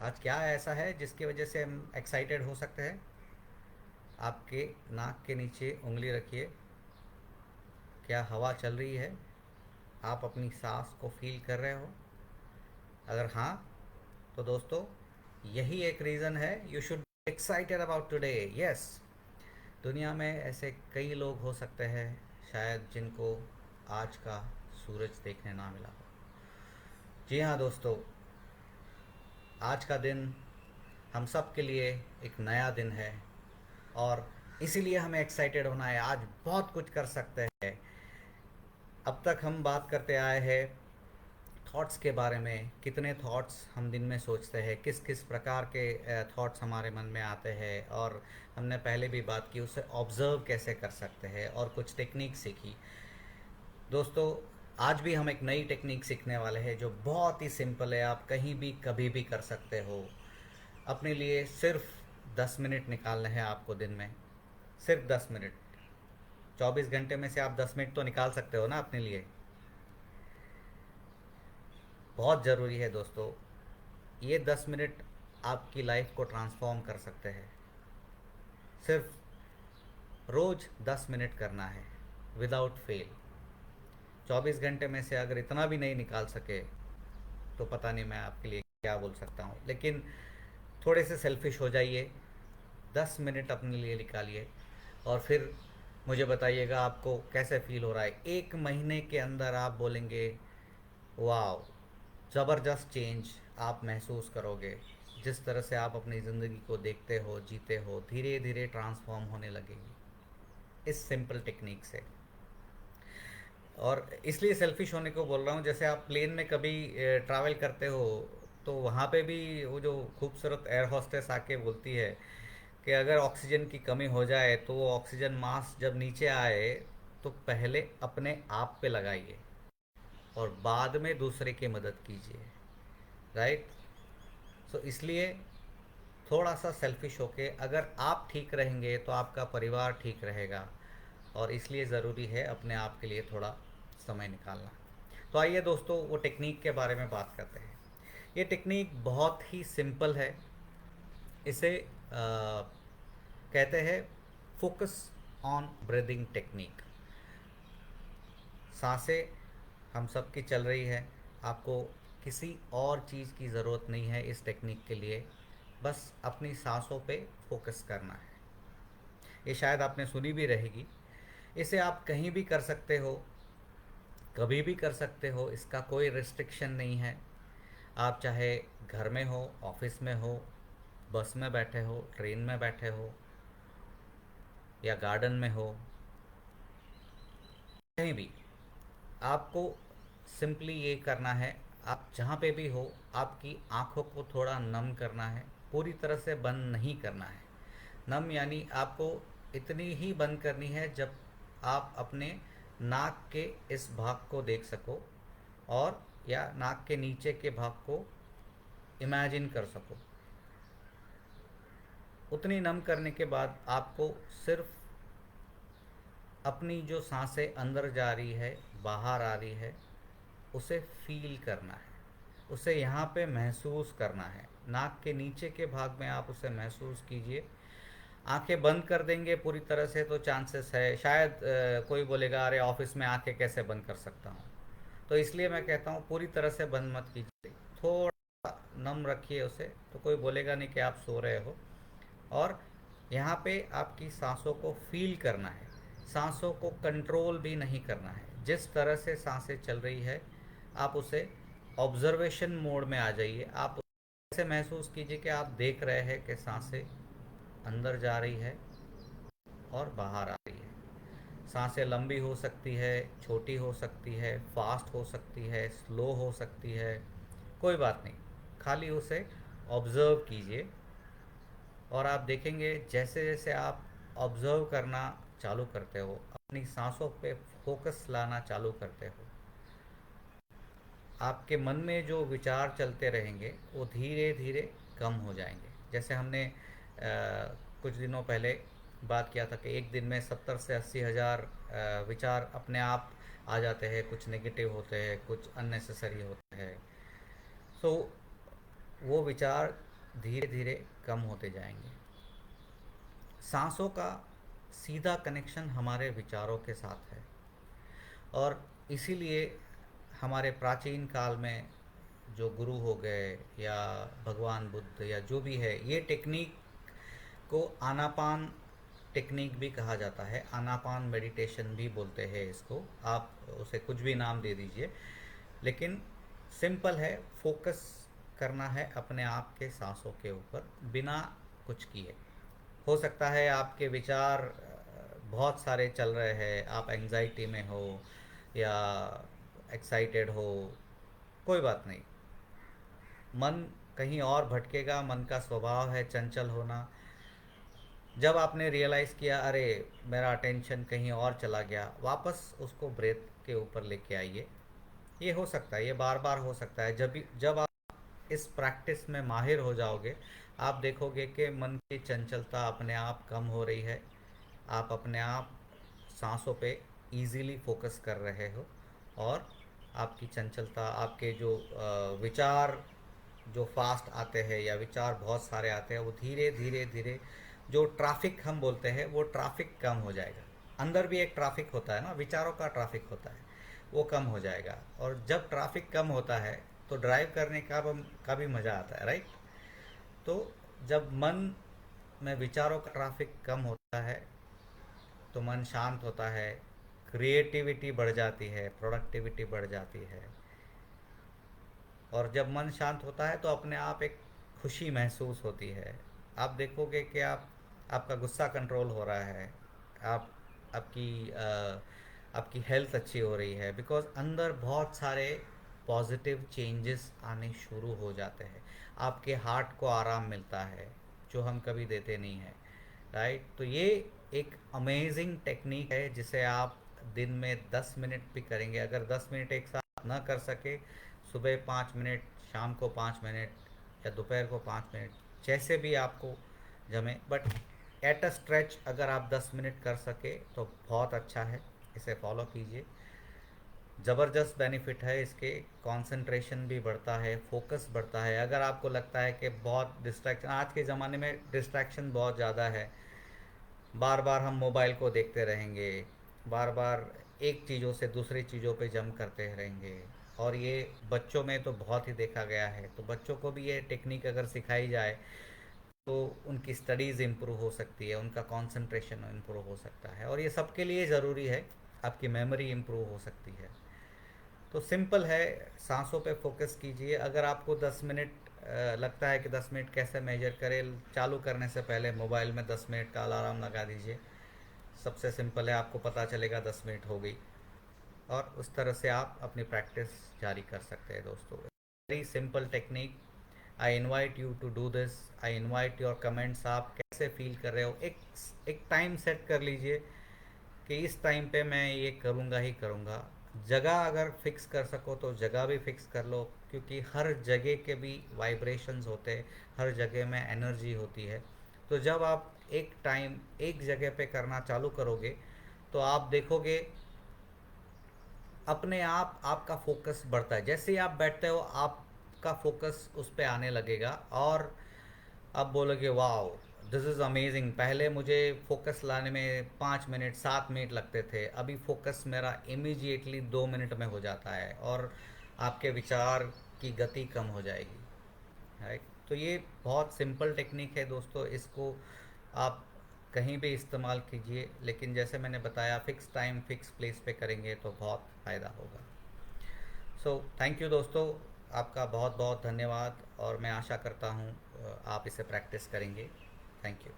आज क्या ऐसा है जिसकी वजह से हम एक्साइटेड हो सकते हैं? आपके नाक के नीचे उंगली रखिए। क्या हवा चल रही है? आप अपनी सांस को फील कर रहे हो? अगर हाँ, तो दोस्तों यही एक रीज़न है you should be excited about today. Yes, दुनिया में ऐसे कई लोग हो सकते हैं शायद जिनको आज का सूरज देखने ना मिला हो। जी हाँ दोस्तों, आज का दिन हम सब के लिए एक नया दिन है और इसीलिए हमें एक्साइटेड होना है। आज बहुत कुछ कर सकते हैं। अब तक हम बात करते आए हैं थॉट्स के बारे में। कितने थॉट्स हम दिन में सोचते हैं, किस किस प्रकार के थॉट्स हमारे मन में आते हैं, और हमने पहले भी बात की उसे ऑब्ज़र्व कैसे कर सकते हैं और कुछ टेक्निक सीखी। दोस्तों, आज भी हम एक नई टेक्निक सीखने वाले हैं जो बहुत ही सिंपल है, आप कहीं भी कभी भी कर सकते हो। अपने लिए सिर्फ 10 मिनट निकालने हैं आपको दिन में। सिर्फ 10 मिनट। 24 घंटे में से आप 10 मिनट तो निकाल सकते हो ना अपने लिए। बहुत ज़रूरी है दोस्तों। ये 10 मिनट आपकी लाइफ को ट्रांसफॉर्म कर सकते हैं। सिर्फ रोज़ 10 मिनट करना है, विदाउट फेल। 24 घंटे में से अगर इतना भी नहीं निकाल सके तो पता नहीं मैं आपके लिए क्या बोल सकता हूँ। लेकिन थोड़े से सेल्फिश हो जाइए, 10 मिनट अपने लिए निकालिए और फिर मुझे बताइएगा आपको कैसे फील हो रहा है। 1 महीने के अंदर आप बोलेंगे वाह, ज़बरदस्त चेंज आप महसूस करोगे। जिस तरह से आप अपनी ज़िंदगी को देखते हो, जीते हो, धीरे धीरे ट्रांसफॉर्म होने लगेगी इस सिंपल टेक्निक से। और इसलिए सेल्फिश होने को बोल रहा हूँ, जैसे आप प्लेन में कभी ट्रैवल करते हो तो वहाँ पे भी वो जो खूबसूरत एयर होस्टेस आके बोलती है कि अगर ऑक्सीजन की कमी हो जाए तो वो ऑक्सीजन मास्क जब नीचे आए तो पहले अपने आप पे लगाइए और बाद में दूसरे की मदद कीजिए। राइट? सो इसलिए थोड़ा सा सेल्फिश होके अगर आप ठीक रहेंगे तो आपका परिवार ठीक रहेगा, और इसलिए ज़रूरी है अपने आप के लिए थोड़ा समय निकालना। तो आइए दोस्तों, वो टेक्निक के बारे में बात करते हैं। ये टेक्निक बहुत ही सिंपल है। इसे कहते हैं फोकस ऑन ब्रीदिंग टेक्निक। सांसें हम सब की चल रही है, आपको किसी और चीज़ की ज़रूरत नहीं है इस टेक्निक के लिए। बस अपनी सांसों पे फोकस करना है। ये शायद आपने सुनी भी रहेगी। इसे आप कहीं भी कर सकते हो, कभी भी कर सकते हो, इसका कोई रिस्ट्रिक्शन नहीं है। आप चाहे घर में हो, ऑफिस में हो, बस में बैठे हो, ट्रेन में बैठे हो, या गार्डन में हो, कहीं भी आपको सिंपली ये करना है। आप जहाँ पे भी हो, आपकी आँखों को थोड़ा नम करना है, पूरी तरह से बंद नहीं करना है। नम यानी आपको इतनी ही बंद करनी है जब आप अपने नाक के इस भाग को देख सको, और या नाक के नीचे के भाग को इमेजिन कर सको। उतनी नम करने के बाद आपको सिर्फ अपनी जो सांसें अंदर जा रही है, बाहर आ रही है, उसे फील करना है, उसे यहाँ पे महसूस करना है। नाक के नीचे के भाग में आप उसे महसूस कीजिए। आंखें बंद कर देंगे पूरी तरह से तो चांसेस है शायद कोई बोलेगा अरे ऑफिस में आंखें कैसे बंद कर सकता हूँ। तो इसलिए मैं कहता हूँ पूरी तरह से बंद मत कीजिए, थोड़ा नम रखिए उसे, तो कोई बोलेगा नहीं कि आप सो रहे हो। और यहाँ पे आपकी सांसों को फील करना है, सांसों को कंट्रोल भी नहीं करना है। जिस तरह से सांसें चल रही है आप उसे ऑब्जर्वेशन मोड में आ जाइए। आप ऐसे महसूस कीजिए कि आप देख रहे हैं कि सांसें अंदर जा रही है और बाहर आ रही है। सांसें लंबी हो सकती है, छोटी हो सकती है, फास्ट हो सकती है, स्लो हो सकती है, कोई बात नहीं, खाली उसे ऑब्ज़र्व कीजिए। और आप देखेंगे जैसे जैसे आप ऑब्ज़र्व करना चालू करते हो, अपनी सांसों पे फोकस लाना चालू करते हो, आपके मन में जो विचार चलते रहेंगे वो धीरे धीरे कम हो जाएंगे। जैसे हमने कुछ दिनों पहले बात किया था कि एक दिन में 70 से 80 हज़ार विचार अपने आप आ जाते हैं। कुछ नेगेटिव होते हैं, कुछ अननेसेसरी होते हैं। सो वो विचार धीरे धीरे कम होते जाएंगे। सांसों का सीधा कनेक्शन हमारे विचारों के साथ है, और इसीलिए हमारे प्राचीन काल में जो गुरु हो गए या भगवान बुद्ध या जो भी है, ये टेक्निक को आनापान टेक्निक भी कहा जाता है, आनापान मेडिटेशन भी बोलते हैं इसको, आप उसे कुछ भी नाम दे दीजिए, लेकिन सिंपल है, फोकस करना है अपने आप के सांसों के ऊपर बिना कुछ किए। हो सकता है आपके विचार बहुत सारे चल रहे हैं, आप एंजाइटी में हो या एक्साइटेड हो, कोई बात नहीं, मन कहीं और भटकेगा, मन का स्वभाव है चंचल होना। जब आपने रियलाइज़ किया अरे मेरा अटेंशन कहीं और चला गया, वापस उसको ब्रेथ के ऊपर लेके आइए। ये हो सकता है, ये बार बार हो सकता है। जब आप इस प्रैक्टिस में माहिर हो जाओगे, आप देखोगे कि मन की चंचलता अपने आप कम हो रही है, आप अपने आप सांसों पे इजीली फोकस कर रहे हो, और आपकी चंचलता, आपके जो विचार जो फास्ट आते हैं या विचार बहुत सारे आते हैं, वो धीरे धीरे धीरे, जो ट्रैफिक हम बोलते हैं, वो ट्रैफिक कम हो जाएगा। अंदर भी एक ट्रैफिक होता है ना, विचारों का ट्रैफिक होता है, वो कम हो जाएगा। और जब ट्रैफिक कम होता है तो ड्राइव करने का भी मज़ा आता है, राइट। तो जब मन में विचारों का ट्रैफिक कम होता है तो मन शांत होता है, क्रिएटिविटी बढ़ जाती है, प्रोडक्टिविटी बढ़ जाती है। और जब मन शांत होता है तो अपने आप एक खुशी महसूस होती है। आप देखोगे कि आपका गुस्सा कंट्रोल हो रहा है, आप आपकी आपकी हेल्थ अच्छी हो रही है, बिकॉज अंदर बहुत सारे पॉजिटिव चेंजेस आने शुरू हो जाते हैं। आपके हार्ट को आराम मिलता है जो हम कभी देते नहीं हैं, राइट। तो ये एक अमेजिंग टेक्निक है जिसे आप दिन में 10 मिनट भी करेंगे। अगर 10 मिनट एक साथ ना कर सके, सुबह 5 मिनट, शाम को 5 मिनट या दोपहर को 5 मिनट, जैसे भी आपको जमे, बट एट अ स्ट्रेच अगर आप 10 मिनट कर सके तो बहुत अच्छा है, इसे फॉलो कीजिए। ज़बरदस्त बेनिफिट है इसके, कंसंट्रेशन भी बढ़ता है, फोकस बढ़ता है। अगर आपको लगता है कि बहुत डिस्ट्रैक्शन, आज के ज़माने में डिस्ट्रैक्शन बहुत ज़्यादा है, बार बार हम मोबाइल को देखते रहेंगे, बार बार एक चीज़ों से दूसरी चीज़ों पे जंप करते रहेंगे, और ये बच्चों में तो बहुत ही देखा गया है। तो बच्चों को भी ये टेक्निक अगर सिखाई जाए तो उनकी स्टडीज़ इम्प्रूव हो सकती है, उनका कंसंट्रेशन इम्प्रूव हो सकता है, और ये सबके लिए ज़रूरी है, आपकी मेमोरी इम्प्रूव हो सकती है। तो सिंपल है, सांसों पे फोकस कीजिए। अगर आपको 10 मिनट लगता है कि 10 मिनट कैसे मेजर करें, चालू करने से पहले मोबाइल में 10 मिनट का अलार्म लगा दीजिए। सबसे सिंपल है, आपको पता चलेगा 10 मिनट हो गई, और उस तरह से आप अपनी प्रैक्टिस जारी कर सकते हैं दोस्तों। Very simple technique. I invite you to do this. I invite your comments, आप कैसे फील कर रहे हो। एक टाइम सेट कर लीजिए कि इस टाइम पे मैं ये करूँगा ही करूँगा। जगह अगर फिक्स कर सको तो जगह भी फिक्स कर लो, क्योंकि हर जगह के भी वाइब्रेशंस होते हैं, हर जगह में एनर्जी होती है। तो जब आप एक टाइम एक जगह पे करना चालू करोगे तो आप देखोगे अपने आप आपका फोकस बढ़ता है। जैसे ही आप बैठते हो आपका फोकस उस पर आने लगेगा, और आप बोलोगे वाओ दिस इज़ अमेजिंग, पहले मुझे फोकस लाने में 5 मिनट 7 मिनट लगते थे, अभी फोकस मेरा इमीडिएटली 2 मिनट में हो जाता है, और आपके विचार की गति कम हो जाएगी, राइट। तो ये बहुत सिंपल टेक्निक है दोस्तों, इसको आप कहीं भी इस्तेमाल कीजिए, लेकिन जैसे मैंने बताया फिक्स टाइम फिक्स प्लेस पे करेंगे तो बहुत फ़ायदा होगा। सो थैंक यू दोस्तों, आपका बहुत बहुत धन्यवाद, और मैं आशा करता हूँ आप इसे प्रैक्टिस करेंगे। Thank you.